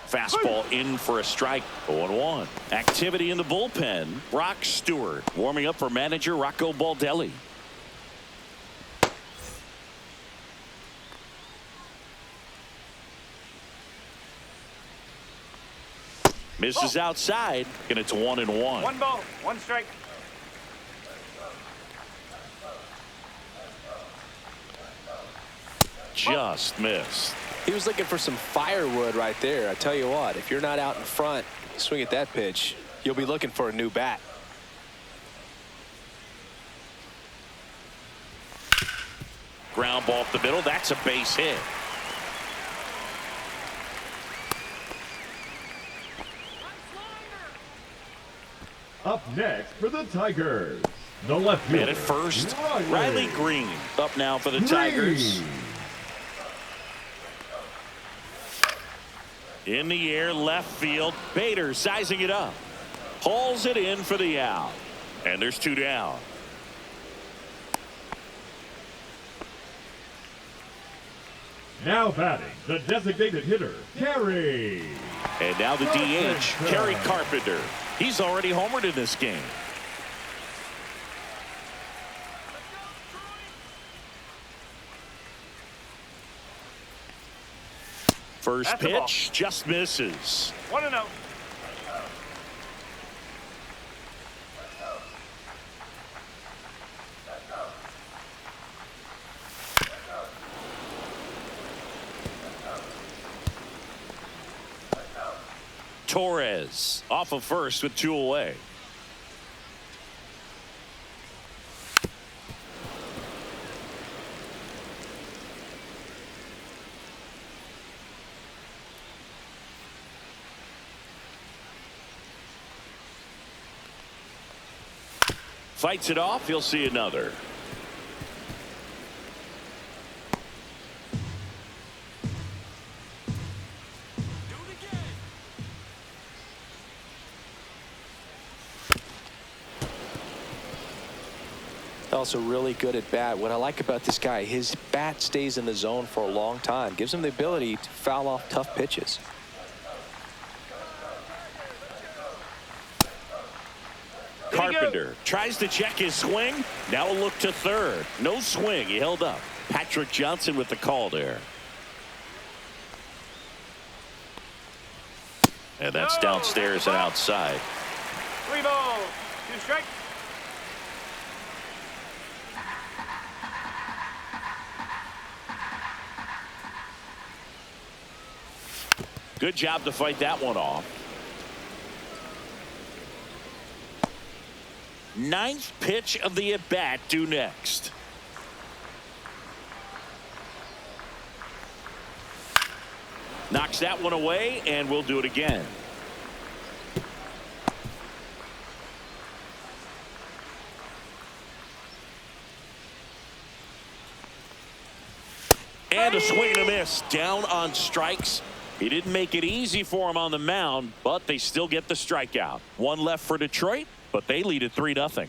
Fastball in for a strike. 0-1. Activity in the bullpen. Brock Stewart warming up for manager Rocco Baldelli. Misses outside, and it's 1-1. 1 ball, 1 strike. Just missed. He was looking for some firewood right there. I tell you what, if you're not out in front, swing at that pitch, you'll be looking for a new bat. Ground ball up the middle. That's a base hit. Up next for the Tigers, the left fielder. And at first, Riley Green up now for the Tigers. In the air, left field. Bader sizing it up. Hauls it in for the out. And there's 2 down. Now batting, the designated hitter, Carey. And now the DH, Kerry Carpenter. He's already homered in this game. First pitch just misses. 1-0. Torres off of first with 2 away. Fights it off. He'll see another. Also really good at bat. What I like about this guy, his bat stays in the zone for a long time, gives him the ability to foul off tough pitches. Carpenter tries to check his swing. Now a look to third. No swing. He held up. Patrick Johnson with the call there. And that's downstairs and outside. 3 balls, 2 strikes. Good job to fight that one off. 9th pitch of the at-bat due next. Knocks that one away, and we'll do it again. And a swing and a miss. Down on strikes. He didn't make it easy for him on the mound, but they still get the strikeout. 1 left for Detroit, but they lead at 3-0.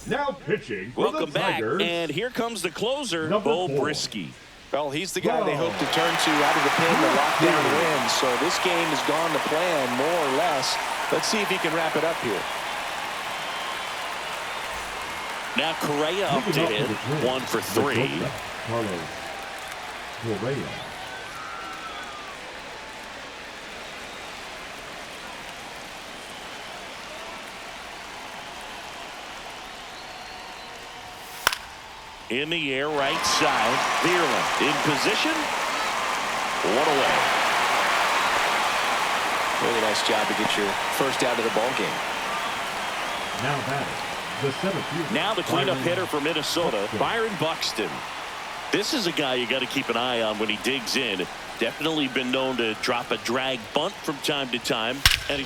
Now pitching for Welcome the Tigers. back, and here comes the closer, Number Bo 4. Brisky. Well, he's the guy they hope to turn to out of the pen to lock down wins. So this game has gone to plan, more or less. Let's see if he can wrap it up here. Now Correa up to hit, 1 for 3. Carlos Correa. In the air, right side. Veerland in position. One away. Really nice job to get your first out of the ball game. Now batting, the center fielder. Now the cleanup hitter for Minnesota, Byron Buxton. This is a guy you got to keep an eye on when he digs in. Definitely been known to drop a drag bunt from time to time. And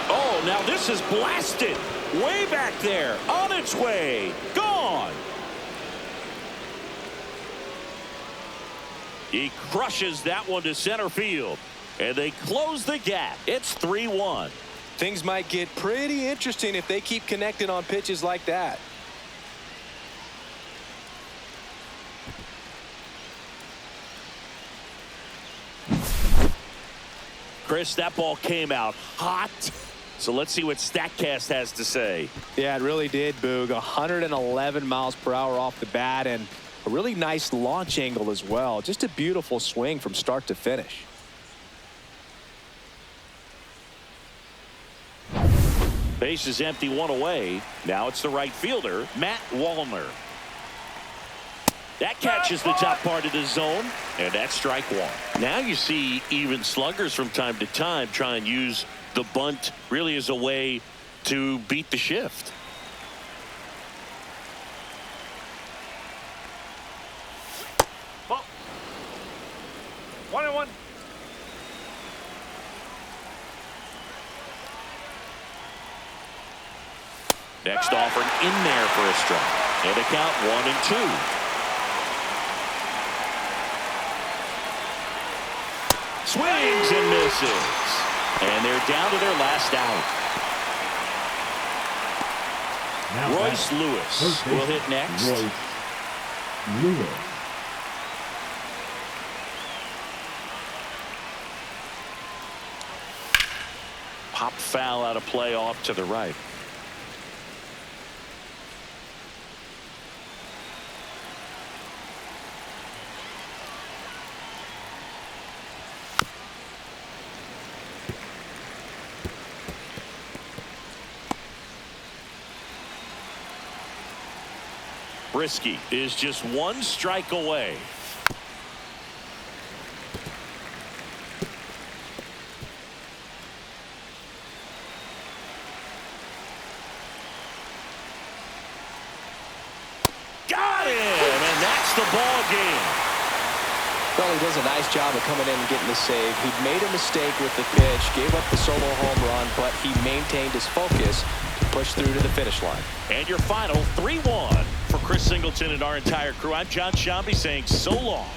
oh, now this is blasted. Way back there. On its way. Gone. He crushes that one to center field. And they close the gap. It's 3-1. Things might get pretty interesting if they keep connecting on pitches like that. Chris, that ball came out hot. So let's see what StatCast has to say. Yeah, it really did, Boog. 111 miles per hour off the bat and a really nice launch angle as well. Just a beautiful swing from start to finish. Base is empty, one away. Now it's the right fielder, Matt Wallner. That catches the top part of the zone, and that's strike one. Now you see even sluggers from time to time try and use the bunt really as a way to beat the shift. Ball. 1-1. Next offering in there for a strike. And a count 1-2. Swings and misses. And they're down to their last out. Now Royce batting, Lewis first will baseman, hit next. Royce Lewis. Pop foul out of play off to the right. Brisky is just one strike away. Got him, and that's the ball game. Well, he does a nice job of coming in and getting the save. He made a mistake with the pitch, gave up the solo home run, but he maintained his focus to push through to the finish line. And your final 3-1. For Chris Singleton and our entire crew, I'm John Shambi saying so long.